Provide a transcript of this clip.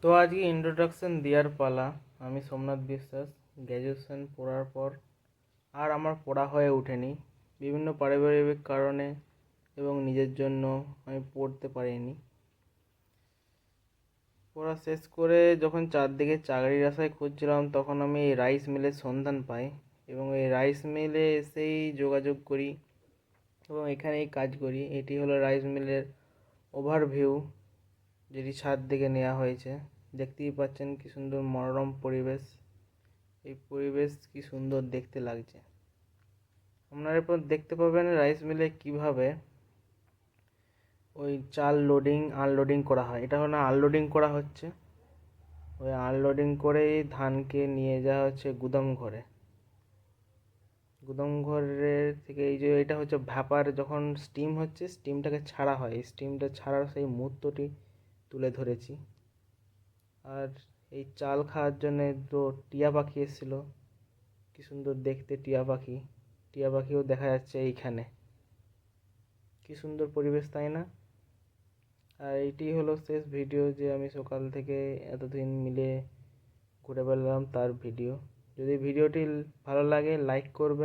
তো আজকে ইন্ট্রোডাকশন দেওয়ার পালা। আমি সোমনাথ বিশ্বাস। গ্র্যাজুয়েশন পড়ার পর আর আমার পড়া হয়ে ওঠেনি বিভিন্ন পারিবারিক কারণে, এবং নিজের জন্য আমি পড়তে পারিনি। পড়া শেষ করে যখন চারদিকে চাকরির আশায় খুঁজছিলাম, তখন আমি এই রাইস মিলের সন্ধান পাই এবং এই রাইস মিলে এসেই যোগাযোগ করি এবং এখানেই কাজ করি। এটি হলো রাইস মিলের ওভারভিউ, যেটি ছাদ থেকে নেওয়া হয়েছে। দেখতেই পাচ্ছেন কি সুন্দর মনোরম পরিবেশ। এই পরিবেশ কি সুন্দর দেখতে লাগছে। আপনারা এরপর দেখতে পাবেন রাইস মিলে কিভাবে ওই চাল লোডিং আনলোডিং করা হয়। এটা হলো আনলোডিং করা হচ্ছে। ওই আনলোডিং করেই ধানকে নিয়ে যাওয়া হচ্ছে গুদাম ঘরে। গুদাম ঘরের থেকে এই যে এটা হচ্ছে ভ্যাপার, যখন স্টিম হচ্ছে স্টিমটাকে ছাড়া হয়, এই স্টিমটা ছাড়ার সেই মুহূর্তটি তুলে ধরেছি। আর এই চাল খাওয়ার জন্যে তো টিয়া পাখি এসেছিলো, কি সুন্দর দেখতে টিয়া পাখি। টিয়া পাখিও দেখা যাচ্ছে এইখানে। কি সুন্দর পরিবেশ, তাই না? আর এইটি হলো শেষ ভিডিও, যে আমি সকাল থেকে এতদিন মিলে ঘুরে বেড়ালাম তার ভিডিও। যদি ভিডিওটি ভালো লাগে লাইক করবেন।